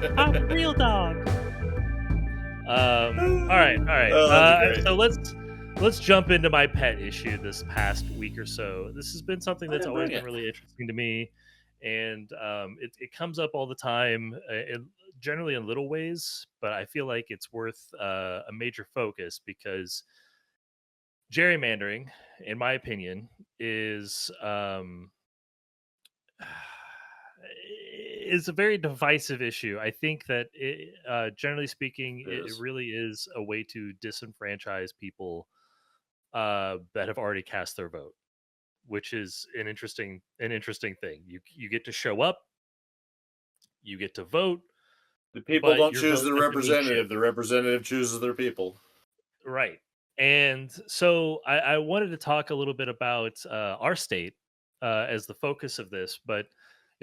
I'm a real dog. All right, all right. Oh, that'd be great. So let's jump into my pet issue this past week or so. This has been something that's always been really interesting to me, and it comes up all the time, generally in little ways. But I feel like it's worth a major focus because gerrymandering, in my opinion, is a very divisive issue. I think that generally speaking, it really is a way to disenfranchise people that have already cast their vote, which is an interesting thing. You get to show up, you get to vote. The people But don't your choose vote the doesn't mean representative. shit. The representative chooses their people. Right. And so I wanted to talk a little bit about our state as the focus of this, but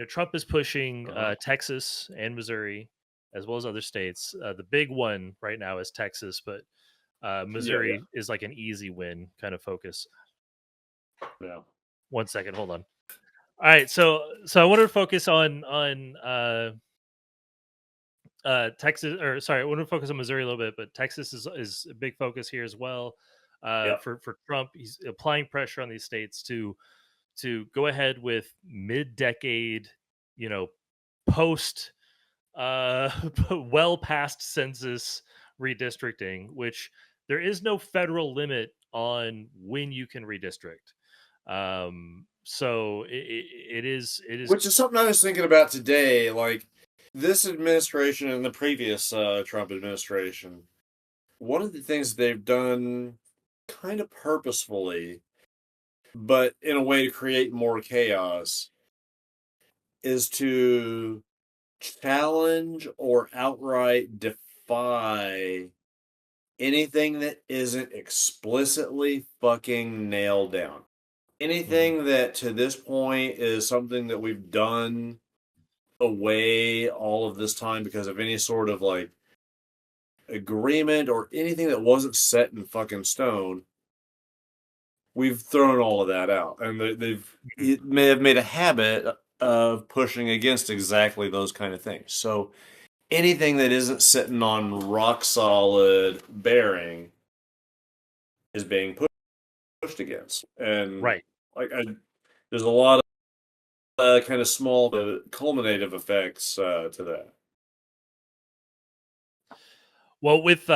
Trump is pushing Texas and Missouri, as well as other states. The big one right now is Texas, but Missouri is like an easy win kind of focus. Yeah. 1 second, hold on. All right, so I wanted to focus on Texas, or sorry, I want to focus on Missouri a little bit, but Texas is a big focus here as well. For Trump, he's applying pressure on these states to go ahead with mid-decade, post well past census redistricting, which there is no federal limit on when you can redistrict. So it is Which is something I was thinking about today. Like this administration and the previous Trump administration, one of the things they've done kind of purposefully, but in a way to create more chaos, is to challenge or outright defy anything that isn't explicitly fucking nailed down. Anything that to this point is something that we've done away all of this time because of any sort of like agreement or anything that wasn't set in fucking stone. We've thrown all of that out, and it may have made a habit of pushing against exactly those kind of things. So anything that isn't sitting on rock solid bearing is being pushed against, and right. there's a lot of kind of small culminative effects to that. Well, with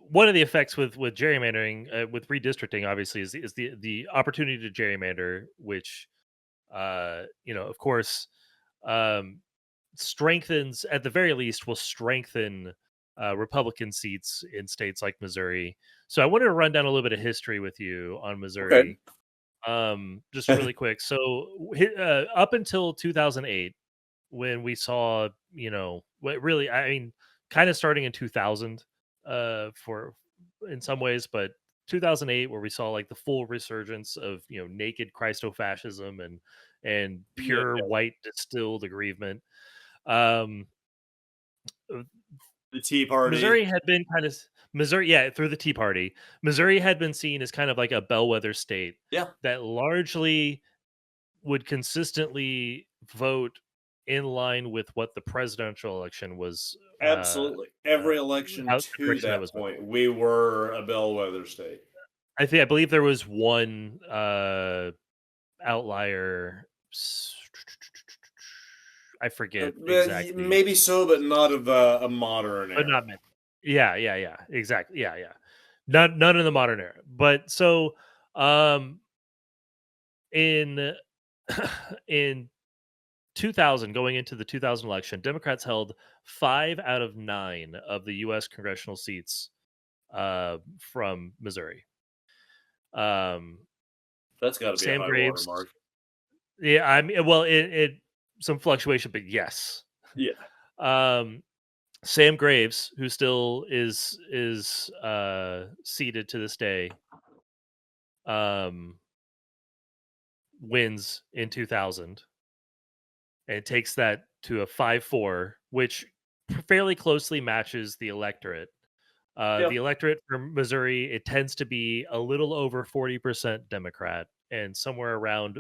one of the effects with gerrymandering, with redistricting, obviously, is the opportunity to gerrymander, which of course, strengthens, at the very least, will strengthen Republican seats in states like Missouri. So I wanted to run down a little bit of history with you on Missouri. Just really quick. So up until 2008, when we saw, really, I mean, kind of starting in 2000 for in some ways, but 2008, where we saw like the full resurgence of naked Christofascism and pure white distilled aggrievement. Um, the Tea Party. Missouri had been kind of through the Tea Party. Missouri had been seen as kind of like a bellwether state that largely would consistently vote in line with what the presidential election was. Absolutely. Every election to that point, we were a bellwether state. I believe there was one outlier. I forget exactly. Maybe so, but not of a modern era. But not many. Yeah. Exactly. Yeah. None in the modern era. But so, in in 2000, going into the 2000 election, Democrats held 5 out of 9 of the U.S. congressional seats from Missouri. That's got to be a high Graves, watermark. Yeah, I mean, well, it some fluctuation, but yes. Yeah. Sam Graves, who still is seated to this day, wins in 2000 and takes that to a 5-4, which fairly closely matches the electorate. The electorate for Missouri, it tends to be a little over 40% Democrat and somewhere around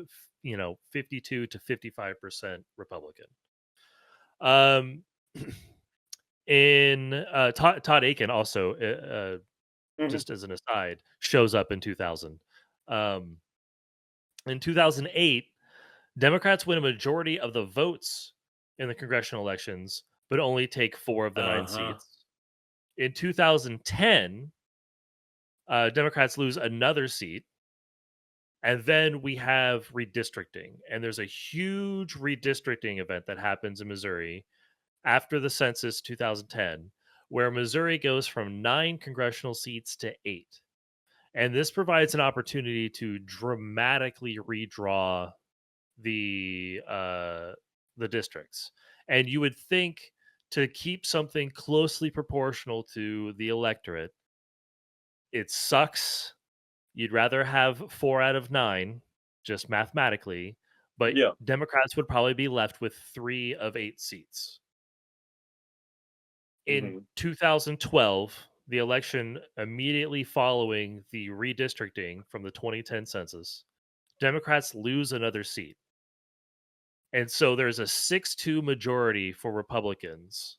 52 to 55% Republican. in Todd Aiken also, Mhm. just as an aside, shows up in 2000. Um, in 2008, Democrats win a majority of the votes in the congressional elections, but only take 4 of the 9 Uh-huh. seats. In 2010, Democrats lose another seat, and then we have redistricting. And there's a huge redistricting event that happens in Missouri after the census 2010, where Missouri goes from 9 congressional seats to 8. And this provides an opportunity to dramatically redraw the districts. And you would think, to keep something closely proportional to the electorate, it sucks. You'd rather have 4 out of 9, just mathematically, but Yeah. Democrats would probably be left with 3 of 8 seats. In Mhm. 2012, the election immediately following the redistricting from the 2010 census, Democrats lose another seat. And so there's a 6-2 majority for Republicans,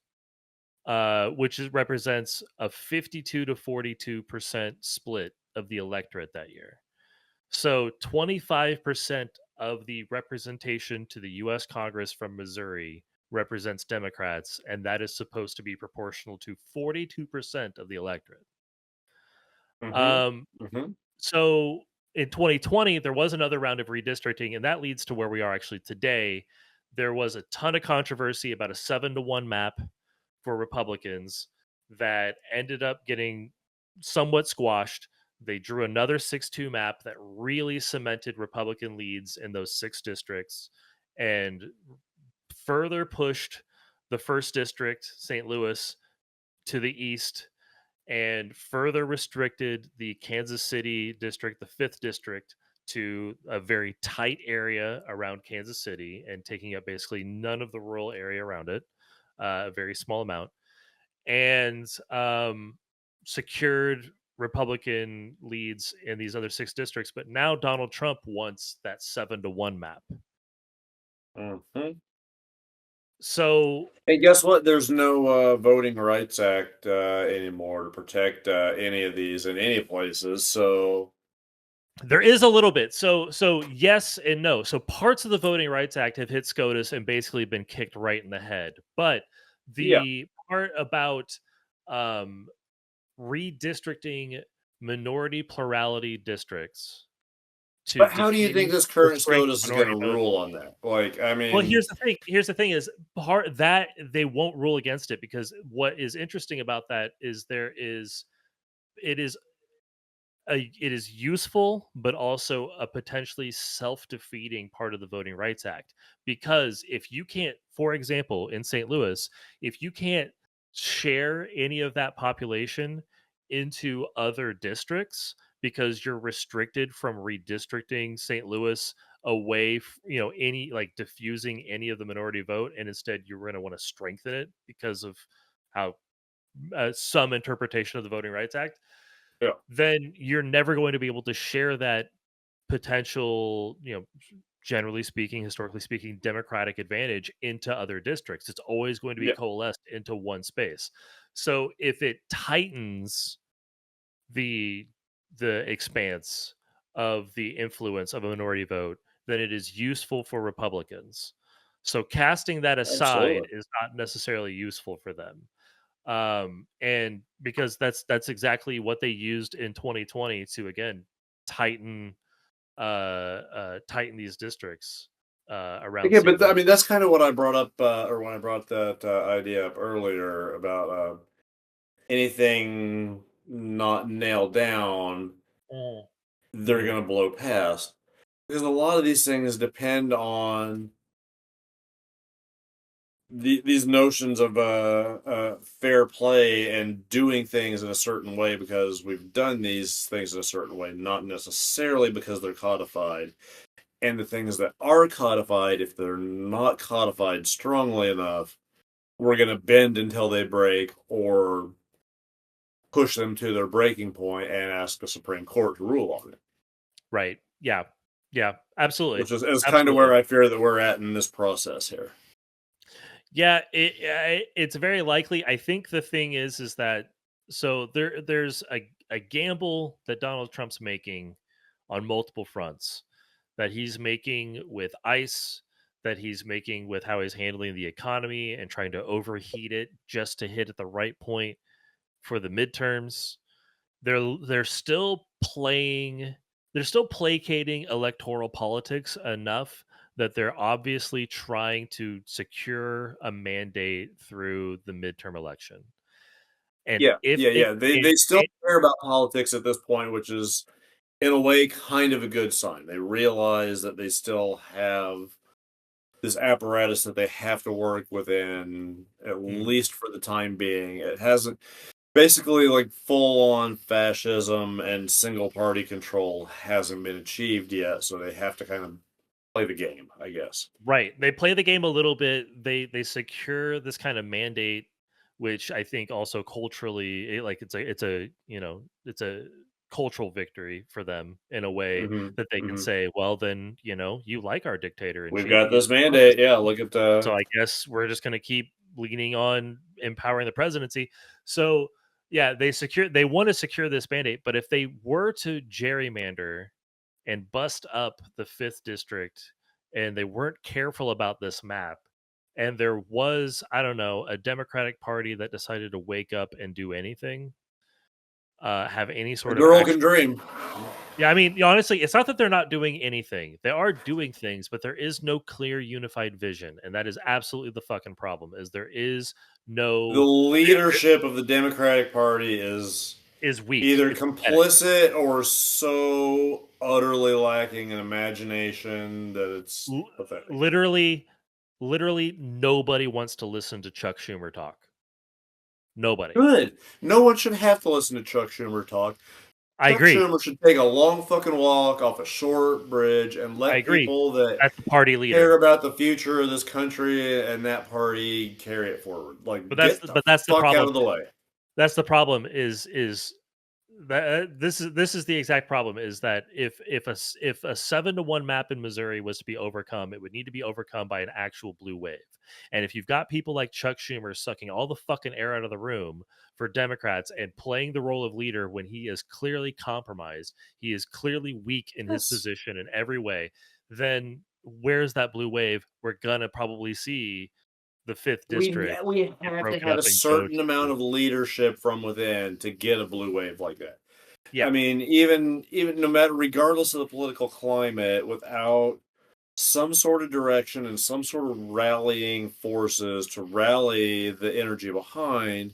represents a 52 to 42% split of the electorate that year. So 25% of the representation to the U.S. Congress from Missouri represents Democrats, and that is supposed to be proportional to 42% of the electorate. Mhm. Um, Mhm. so in 2020, there was another round of redistricting, and that leads to where we are actually today. There was a ton of controversy about a 7-1 map for Republicans that ended up getting somewhat squashed. They drew another 6-2 map that really cemented Republican leads in those 6 districts and further pushed the first district, St. Louis, to the east, and further restricted the Kansas City district, the 5th district, to a very tight area around Kansas City and taking up basically none of the rural area around it, a very small amount, and secured Republican leads in these other 6 districts. But now Donald Trump wants that 7-1 map. Mhm. So Hey, guess what? There's no Voting Rights Act anymore to protect any of these in any places. So, there is a little bit. So yes and no. So parts of the Voting Rights Act have hit SCOTUS and basically been kicked right in the head. But yeah. the part about um, redistricting minority plurality districts to But how do you think diffuse this the current strength SCOTUS of is going minority to vote. rule on that? Like, I Well, mean, here's the thing. Here's the thing is part that they won't rule against it, because what is interesting about that is it is it is useful, but also a potentially self-defeating part of the Voting Rights Act. Because if you can't, for example, in St. Louis, if you can't share any of that population into other districts because you're restricted from redistricting St. Louis away, any like diffusing any of the minority vote, and instead you're going to want to strengthen it because of how some interpretation of the Voting Rights Act, yeah, then you're never going to be able to share that potential, generally speaking, historically speaking, Democratic advantage into other districts. It's always going to be yeah, coalesced into one space. So if it tightens the expanse of the influence of a minority vote, then it is useful for Republicans. So casting that aside absolutely. is not necessarily useful for them, and because that's exactly what they used in 2020 to again tighten tighten these districts around Okay, St. but I Louis. mean, that's kind of what I brought up, or when I brought that idea up earlier about anything not nailed down, Mm. they're Mhm. going to blow past. Because a lot of these things depend on these notions of fair play and doing things in a certain way because we've done these things in a certain way, not necessarily because they're codified. And the things that are codified, if they're not codified strongly enough, we're going to bend until they break or push them to their breaking point and ask the Supreme Court to rule on it. Right. Yeah. Yeah. Absolutely. Which is kind of Absolutely. where I fear that we're at in this process here. Yeah, it's very likely. I think the thing is that so there's a gamble that Donald Trump's making on multiple fronts, that he's making with ICE, that he's making with how he's handling the economy and trying to overheat it just to hit at the right point for the midterms. They're still playing, they're still placating electoral politics enough that they're obviously trying to secure a mandate through the midterm election. And Yeah, if yeah, it, yeah. They it, still it care about politics at this point, which is in a way kind of a good sign. They realize that they still have this apparatus that they have to work within, at mm, least for the time being. It hasn't basically like full on fascism and single party control hasn't been achieved yet, so they have to kind of play the game, I guess. right, they play the game a little bit. They secure this kind of mandate, which I think also culturally, like it's a it's a cultural victory for them in a way Hmm. that they can Hmm. say, well, then you like our dictator in We've chief. got He's this the closest. mandate. Yeah, look at So the. I guess we're just going to keep leaning on empowering the presidency. So yeah, they want to secure this mandate, but if they were to gerrymander and bust up the 5th district and they weren't careful about this map, and there was, I don't know, a Democratic Party that decided to wake up and do anything, have any A sort of girl can actual, dream. yeah, I mean, honestly, it's not that they're not doing anything. They are doing things, but there is no clear unified vision, and that is absolutely the fucking problem. Is there is The no leadership of the Democratic Party is is weak. either It's pathetic. complicit or so utterly lacking in imagination that it's L- pathetic. literally, literally, nobody wants to listen to Chuck Schumer talk. Nobody. Good. No one should have to listen to Chuck Schumer talk. I Chuck agree. Schumer should take a long fucking walk off a short bridge and I let agree. people that That's the party care leader. about the future of this country and that party carry it forward. But Like, that's get the, the but that's the fuck out problem. of the way. That's the problem. Is that this is the exact problem, is that if a 7-1 map in Missouri was to be overcome, it would need to be overcome by an actual blue wave. And if you've got people like Chuck Schumer sucking all the fucking air out of the room for Democrats and playing the role of leader when he is clearly compromised, he is clearly weak in his Yes. position in every way, then where's that blue wave? We're gonna probably see the 5th district We have to broken have up a and go certain amount to, of leadership from within to get a blue wave like that. yeah. I mean, even no matter regardless of the political climate, without some sort of direction and some sort of rallying forces to rally the energy behind,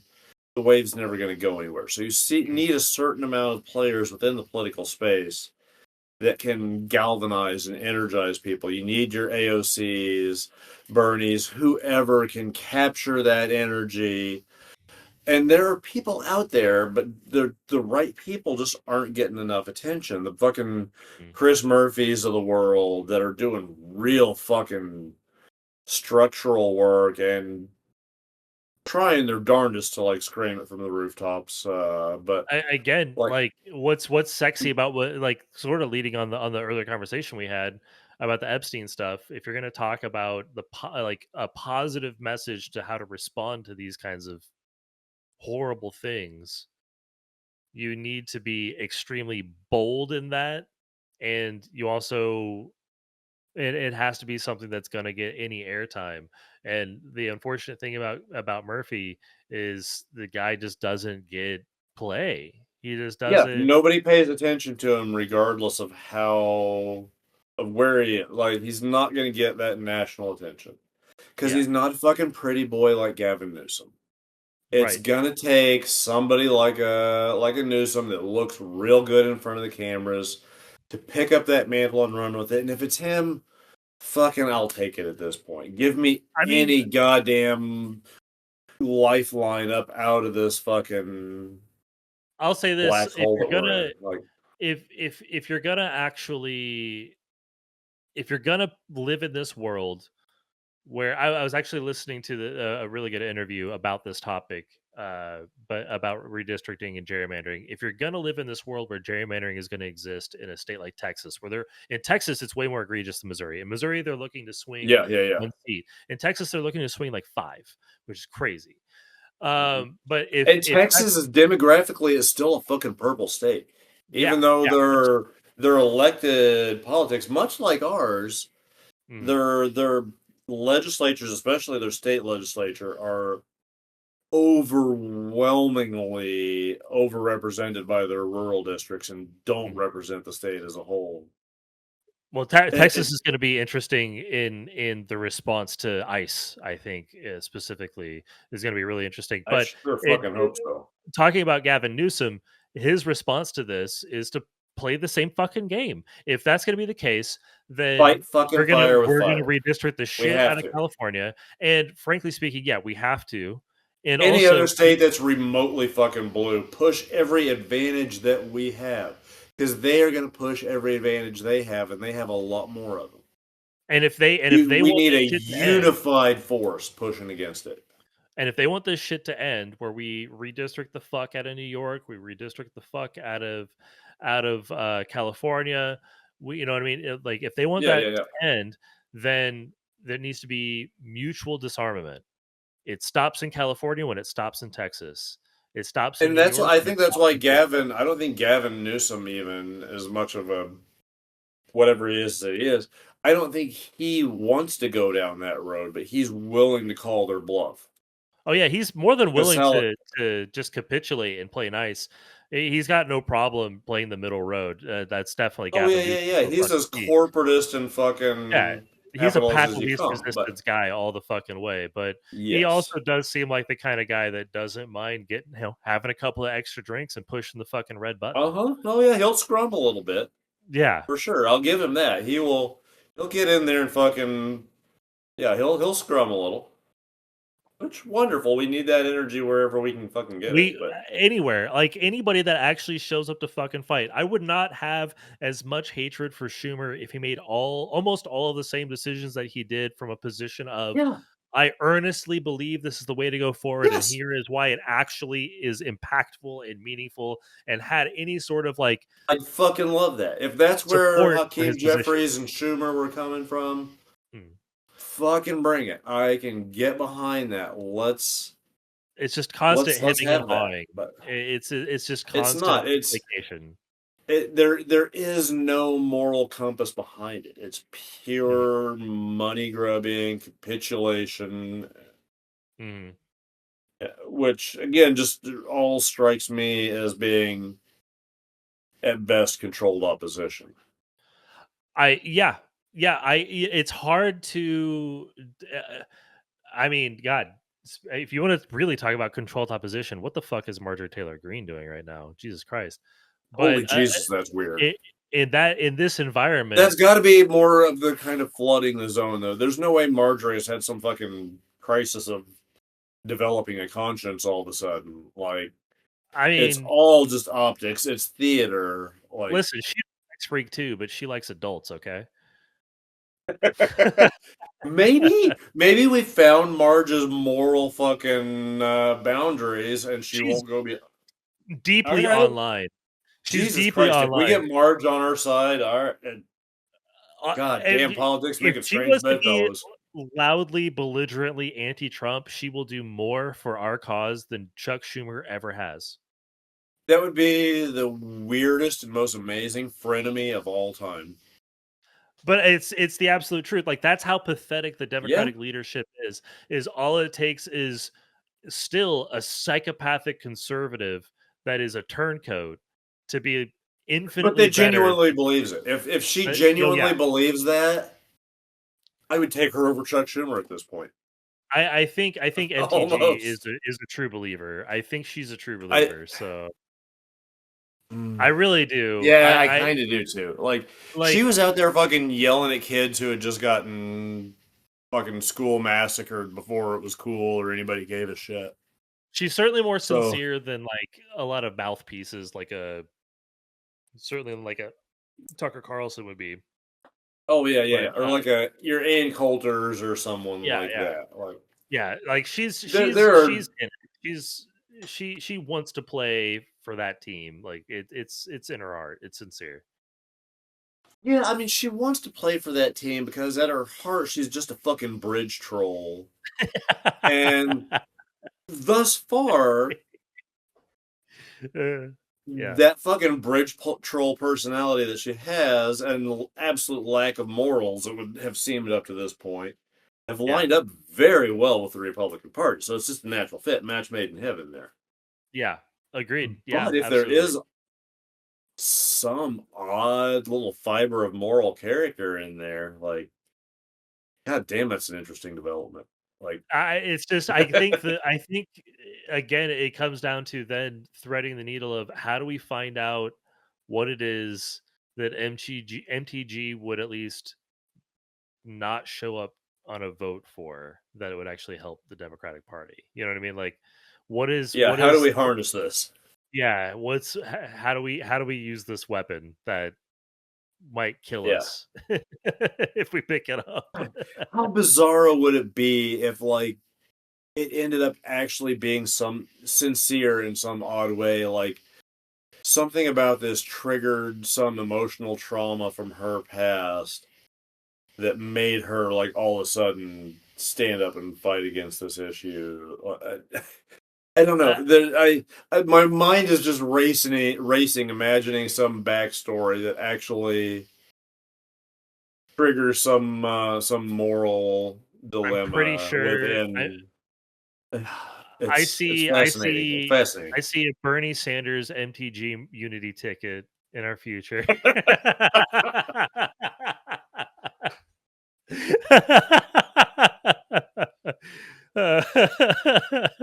the wave's never going to go anywhere. So Mhm. need a certain amount of players within the political space that can galvanize and energize people. You need your AOCs, Bernies, whoever can capture that energy. And there are people out there, but the right people just aren't getting enough attention. The fucking Mhm. Chris Murphys of the world that are doing real fucking structural work and trying their darndest to like scream it from the rooftops. But Again, like, like what's sexy about what, like, sort of leading on the earlier conversation we had about the Epstein stuff. If you're going to talk about like a positive message to how to respond to these kinds of horrible things, you need to be extremely bold in that, and you also, it has to be something that's going to get any airtime. And the unfortunate thing about Murphy is the guy just doesn't get play. He just yeah, doesn't. nobody pays attention to him regardless of how of where he is. Like, he's not going to get that national attention because Yeah, he's not a fucking pretty boy like Gavin Newsom. It's right. gonna take somebody like a Newsom that looks real good in front of the cameras to pick up that mantle and run with it. And if it's him, fucking I'll take it at this point. Give me I mean, any goddamn lifeline up out of this fucking I'll say this: black hole that we're in. Like, if you're gonna actually, if you're gonna live in this world where I was actually listening to a really good interview about this topic but about redistricting and gerrymandering. If you're gonna live in this world where gerrymandering is gonna exist in a state like Texas, where they're in Texas, it's way more egregious than Missouri. In Missouri, they're looking to swing Yeah. 1 seat. In Texas, they're looking to swing like 5, which is crazy. Mhm. But if And Texas is demographically is still a fucking purple state, yeah, even though yeah, their elected politics, much like ours, mhm. their legislatures, especially their state legislature, are overwhelmingly overrepresented by their rural districts and don't Mhm. represent the state as a whole. Well, It, Texas is going to be interesting in the response to ICE. I think specifically is going to be really interesting. I But sure it, fucking hope so. talking about Gavin Newsom, his response to this is to play the same fucking game. If that's going to be the case, then Fight fucking fire with we're gonna fire. redistrict the We shit have out of to. California. And frankly speaking, yeah, we have to. And Any other also, state that's remotely fucking blue, push every advantage that we have. Because they are going to push every advantage they have, and they have a lot more of them. and if they We want need this a shit to end, unified force pushing against it. and if they want this shit to end, where we redistrict the fuck out of New York, we redistrict the fuck out of California, we, you know what I mean? Like, if they want that Yeah. to end, then there needs to be mutual disarmament. It stops in California when it stops in Texas. It stops in And New that's York why I when it think that's stops why in Florida. Gavin. I don't think Gavin Newsom even as much of a whatever he is that he is. I don't think he wants to go down that road, but he's willing to call their bluff. Oh yeah, he's more than That's willing how. to just capitulate and play nice. He's got no problem playing the middle road. That's definitely Oh Gavin yeah. Newsom He's as fucking. corporatist and Yeah, fucking he's a capitalist path as of you least come. But resistance guy all the fucking way, but he yes. also does seem like the kind of guy that doesn't mind getting, having a couple of extra drinks and pushing the fucking red button. Oh yeah. He'll scrum a little bit Yeah. for sure. I'll give him that. He will. He'll get in there and fucking yeah. He'll scrum a little. Which wonderful. We need that energy wherever we can fucking get it. We But anywhere, like anybody that actually shows up to fucking fight. I would not have as much hatred for Schumer if he made almost all of the same decisions that he did from a position of yeah. I earnestly believe this is the way to go forward, and Yes. here is why it actually is impactful and meaningful, and had any sort of like I'd fucking love that. If that's where support for Hakeem his position. Jeffries and Schumer were coming from, Hmm. fucking bring it. I can get behind that. It's just constant Let's hemming and have that. hawing. But It's just it's constant not. vacation. There is no moral compass behind it. It's Mhm, pure money grubbing, capitulation, mhm. which again just all strikes me as being at best controlled opposition. I yeah yeah it's hard to. I mean, God, if you want to really talk about controlled opposition, what the fuck is Marjorie Taylor Greene doing right now? Jesus Christ! Holy But Jesus, that's weird. it, in this environment, That's got to be more of the kind of flooding the zone, though. There's no way Marjorie has had some fucking crisis of developing a conscience all of a sudden. Like, I it's mean, all just optics. It's theater. Like, listen, she's a sex freak too, but she likes adults. Okay. maybe we found Marge's moral fucking boundaries, and she She's won't go be. All deeply right, online. She's Jesus deeply Christ! If we online. get Marge on our side, all right. God If, damn, politics make if it she strange was to be bedfellows. loudly, belligerently anti-Trump, she will do more for our cause than Chuck Schumer ever has. That would be the weirdest and most amazing frenemy of all time. But it's the absolute truth. Like, that's how pathetic the Yeah, Democratic leadership is. Is all it takes is still a psychopathic conservative that is a turncoat to be but infinitely they better. genuinely believes it. If she Yeah, genuinely believes that, I would take her over Chuck Schumer at this point. I think NTG Almost. is a true believer. I think she's a true I believer. So I Mm. really do. Yeah, I I kind of do too. Like she like was out there fucking yelling at kids who had just gotten fucking school massacred before it was cool or anybody gave a shit. she's certainly more So, sincere than like a lot of mouthpieces, like a certainly like a Tucker Carlson would be. oh But or like a your Ann Coulters or someone yeah, like yeah. that. Like Yeah, like there are she's in it. she wants to play for that team. Like it's in her heart. It's sincere. Yeah, I mean, she wants to play for that team because at her heart, she's just a fucking bridge troll. And thus far, Uh, yeah, that fucking troll personality that she has and the absolute lack of morals that would have seemed up to this point have yeah, lined up very well with the Republican Party. So it's just a natural fit, match made in heaven there. yeah. Agreed. Yeah, But if there absolutely. is some odd little fiber of moral character in there, like, god damn, that's an interesting development. Like, It's just I think again it comes down to then threading the needle of how do we find out what it is that MTG would at least not show up on a vote for that it would actually help the Democratic Party. You know what I mean? Like what is yeah, what how do is we harness this? yeah, how do we use this weapon that might kill Yeah. us if we pick it up? God, how bizarro would it be if, like, it ended up actually being some sincere in some odd way, like something about this triggered some emotional trauma from her past that made her like all of a sudden stand up and fight against this issue. I don't know. Uh, My mind is just racing, imagining some backstory that actually triggers some moral I'm pretty dilemma sure within. I It's see I fascinating. It's see fascinating. I see a Bernie Sanders MTG Unity ticket in our future.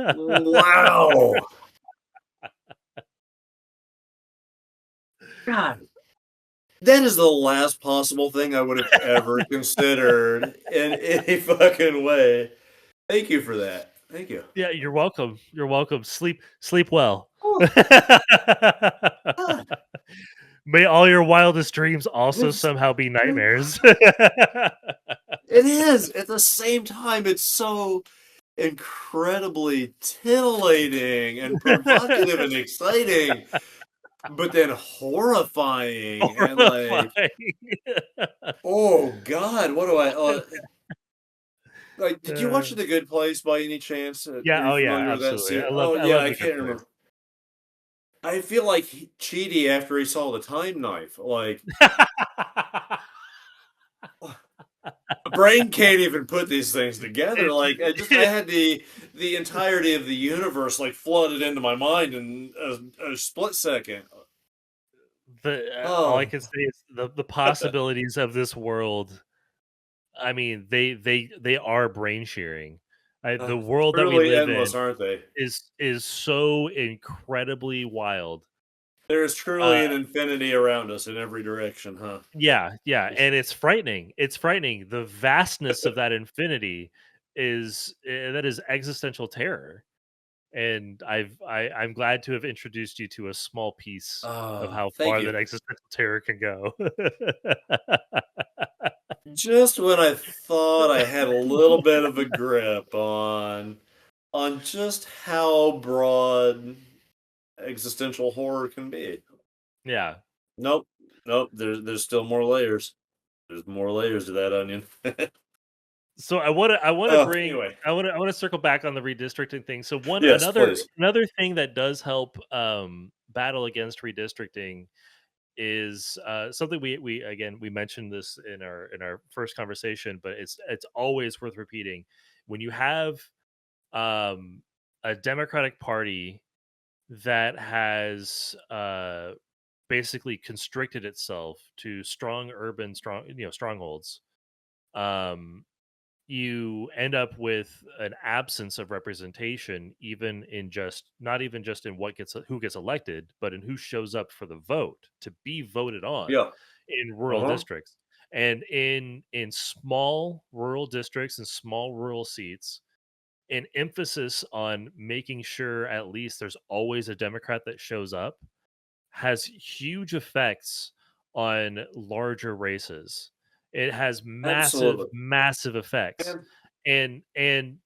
Wow. God, that is the last possible thing I would have ever considered in any fucking way. Thank you for that. Thank you. Yeah, you're welcome. You're welcome. Sleep well. Oh, God. May all your wildest dreams also It's, somehow be nightmares. it is. At the same time, it's so incredibly titillating and provocative and exciting, but then horrifying and like, Horrifying. oh God, what do I? Like, did you watch Uh, The Good Place by any chance? Are yeah, you oh yeah, familiar with that absolutely. scene? Oh I yeah, love I the good can't place. remember. I feel like Chidi after he saw the time knife. Like, the brain can't even put these things together. It, Like, I had the entirety of the universe like flooded into my mind in a split second. all I Oh, can say is the possibilities of this world. I mean, they are brain shearing. The world that we truly live endless, in aren't they? is so incredibly wild. There is Uh, truly an infinity around us in every direction, huh? yeah, yeah, Just- and it's frightening. It's frightening. The vastness of that infinity is that is existential terror. And I'm glad to have introduced you to a small piece of how Thank far you. that existential terror can go. Just when I thought I had a little bit of a grip on just how broad existential horror can be. Yeah. Nope. Nope. There's still more layers. There's more layers to that onion. So I want to Oh, bring anyway. I want to circle back on the redistricting thing. So one Yes, please. another thing that does help battle against redistricting is something we again we mentioned this in our first conversation, but it's always worth repeating. When you have a Democratic Party that has basically constricted itself to strong urban strongholds, um, you end up with an absence of representation, even in just not even just in who gets elected, but in who shows up for the vote to be voted on Yeah. in rural Uh-huh. districts. And in small rural districts and small rural seats, an emphasis on making sure at least there's always a Democrat that shows up has huge effects on larger races. It has massive, Absolutely. massive effects. And And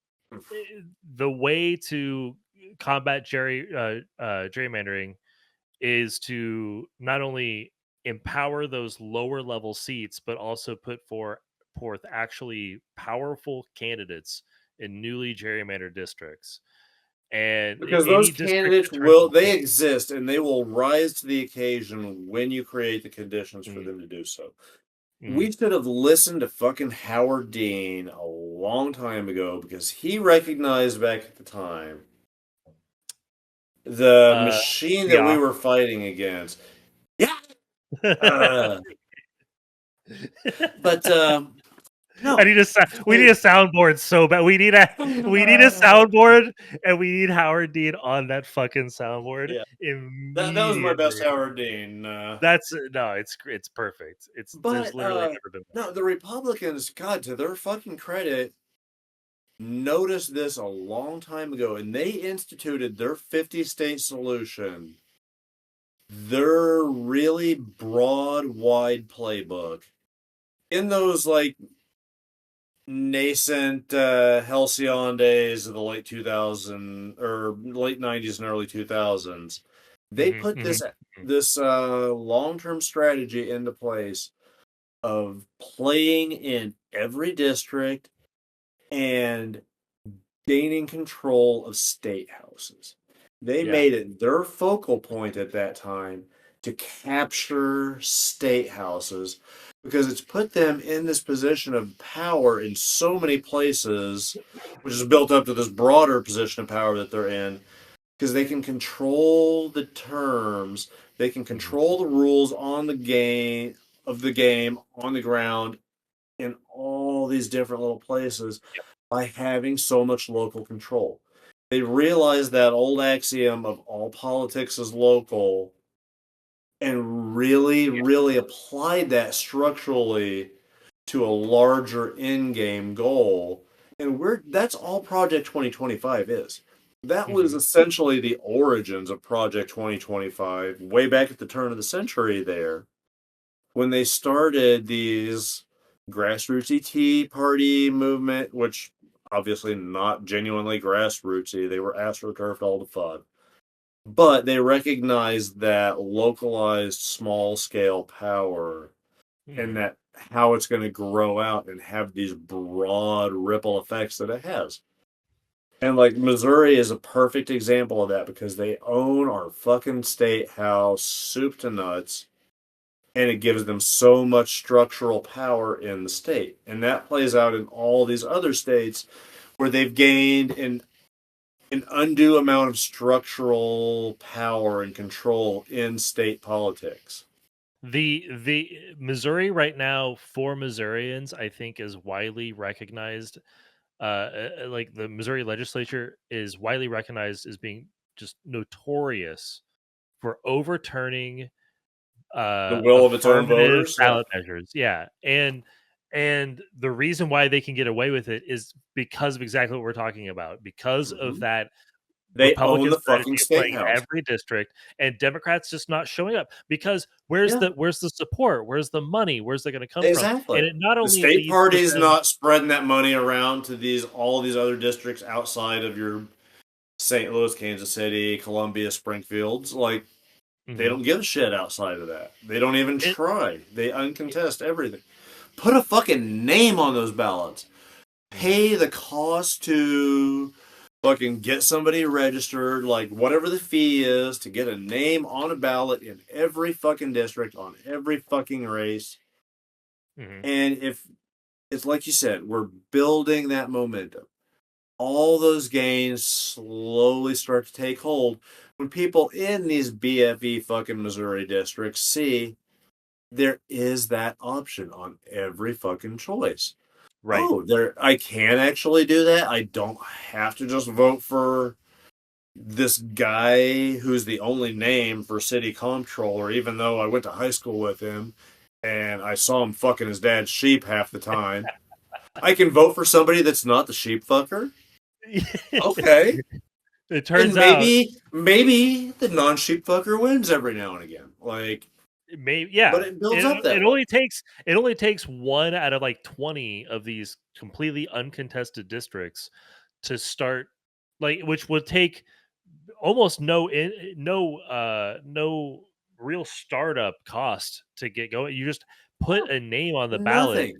the way to combat gerrymandering is to not only empower those lower level seats, but also put forth actually powerful candidates in newly gerrymandered districts. And Because those any district candidates that turns they exist and they will rise to the occasion when you create the conditions for mm, them to do so. mm, We should have listened to fucking Howard Dean a long time ago because he recognized back at the time the uh, machine that we yeah. were fighting against. Yeah. Uh, but I no. need a we need a soundboard so bad. We need a soundboard, and we need Howard Dean on that fucking soundboard Yeah. That was my best immediately. Howard Dean. That's no, it's perfect. There's But literally never been no, the Republicans, God, to their fucking credit, noticed this a long time ago, and they instituted their 50-state solution, their really broad, wide playbook in those like nascent halcyon days of the late 2000s or late 90s and early 2000s. They more. put this long-term strategy into place of playing in every district and gaining control of state houses. They Yeah. made it their focal point at that time to capture state houses because it's put them in this position of power in so many places, which is built up to this broader position of power that they're in because they can control the terms, they can Mhm. control the rules on the game on the ground in all these different little places by having so much local control. They realized that old axiom of all politics is local and really, Yeah. really applied that structurally to a larger in-game goal. And that's all Project 2025 is. That was Mhm. essentially the origins of Project 2025 way back at the turn of the century there when they started these grassrootsy Tea Party movement, which obviously not genuinely grassrootsy, they were astroturfed all the fun. But they recognized that localized small scale power and Mhm. that how it's going to grow out and have these broad ripple effects that it has. And like Missouri is a perfect example of that because they own our fucking state house soup to nuts and it gives them so much structural power in the state. And that plays out in all these other states where they've gained an undue amount of structural power and control in state politics. The Missouri right now for Missourians, I think, is widely recognized. Like the Missouri legislature is widely recognized as being just notorious for overturning The will of its own affirmative voters, yeah. ballot measures. Yeah, and the reason why they can get away with it is because of exactly what we're talking about. Because of Mm-hmm. that They own Republican the strategy fucking of state playing house. every district and Democrats just not showing up because Yeah, where's the support? Where's the money? Where's that going to come from? And exactly. it not The only state leads to party's them. not spreading that money around to all these other districts outside of your St. Louis, Kansas City, Columbia, Springfields. Like they Mhm. don't give a shit outside of that. They don't even it, try. They uncontest everything. Put a fucking name on those ballots. mhm. Pay the cost to fucking get somebody registered, like whatever the fee is to get a name on a ballot in every fucking district on every fucking race. Mhm. And if it's like you said, we're building that momentum. All those gains slowly start to take hold when people in these BFE fucking Missouri districts see there is that option on every fucking choice. Right. Oh, I can actually do that. I don't have to just vote for this guy who's the only name for city comptroller, even though I went to high school with him and I saw him fucking his dad's sheep half the time. I can vote for somebody that's not the sheep fucker. Okay. It turns And out maybe the non sheep fucker wins every now and again. Like, maybe but yeah. it builds It up that it way. only takes one out of like 20 of these completely uncontested districts to start, like, which would take almost no real startup cost to get going. You just put a name on the ballot, Nothing.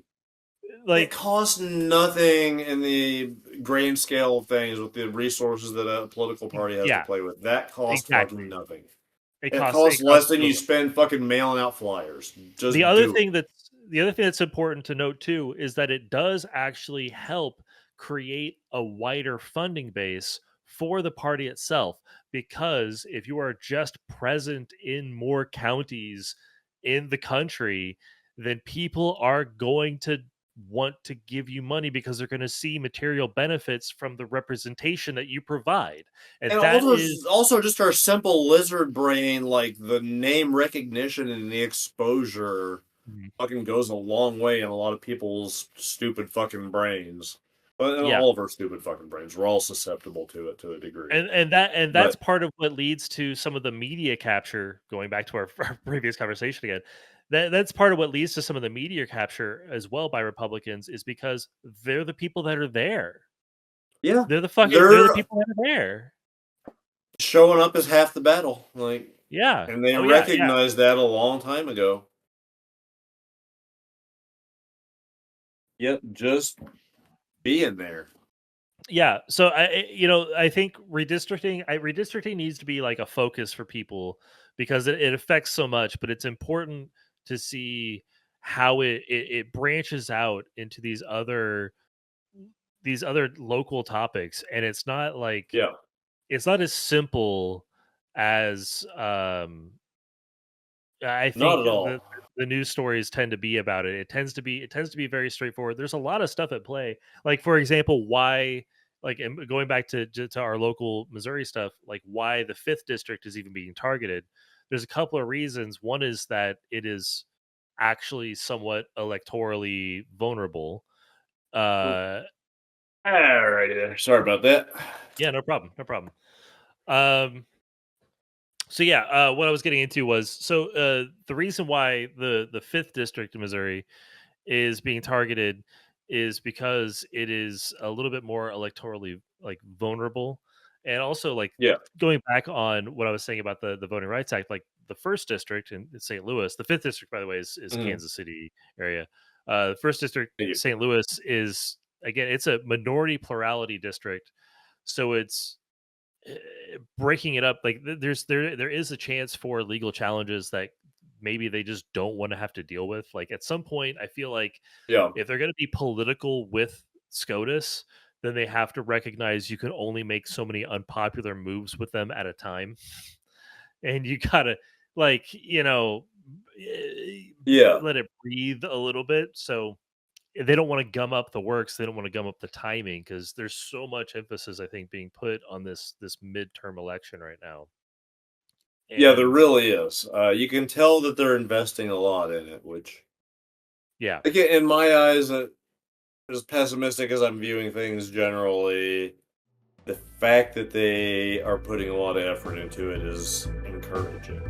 It like costs nothing in the grand scale of things with the resources that a political party has to yeah, play with. That costs fucking exactly. nothing. It It costs costs it costs less than you little. spend fucking mailing out flyers. The Just other do it. thing that's the other thing that's important to note too is that it does actually help create a wider funding base for the party itself, because if you are just present in more counties in the country, then people are going to want to give you money because they're going to see material benefits from the representation that you provide. And And that is also just our simple lizard brain, like the name recognition and the exposure fucking goes a long way in a lot of people's stupid fucking brains. But in yeah. all of our stupid fucking brains, we're all susceptible to it to a degree. And that's But part of what leads to some of the media capture, going back to our previous conversation again. That's part of what leads to some of the media capture as well by Republicans, is because they're the people that are there. yeah, They're the they're people that are there. showing up is half the battle. Like, Yeah. and they Oh yeah, yeah. recognized that a long time ago. Yep, just being there. Yeah, so I think redistricting needs to be like a focus for people, because it affects so much, but it's important to see how it branches out into these other local topics, and Yeah, it's not as simple as I not think at all. the news stories tend to be about it. It tends to be very straightforward. There's a lot of stuff at play. Like, for example, why, like, and going back to our local Missouri stuff, like why the fifth district is even being targeted. There's a couple of reasons. One is that it is actually somewhat electorally vulnerable. Uh, All righty there. Sorry about that. yeah, no problem, no problem. Um, so yeah, what I was getting into was, the reason why the fifth district in Missouri is being targeted is because it is a little bit more electorally like vulnerable, and also like Yeah. going back on what I was saying about the Voting Rights Act, like the first district in St. Louis, the fifth district by the way is Mhm. Kansas City area. The first district, Thank you. St. Louis, is, again, it's a minority plurality district, so it's breaking it up, like there is a chance for legal challenges that maybe they just don't want to have to deal with. Like at some point I feel like Yeah. if they're going to be political with SCOTUS, then they have to recognize you can only make so many unpopular moves with them at a time, and you gotta, like, Yeah. let it breathe a little bit. So they don't want to gum up the works. They don't want to gum up the timing, because there's so much emphasis, I think, being put on this midterm election right now. Yeah, there And really is. You can tell that they're investing a lot in it, which, yeah, again, in my eyes, as pessimistic as I'm viewing things generally, the fact that they are putting a lot of effort into it is encouraging.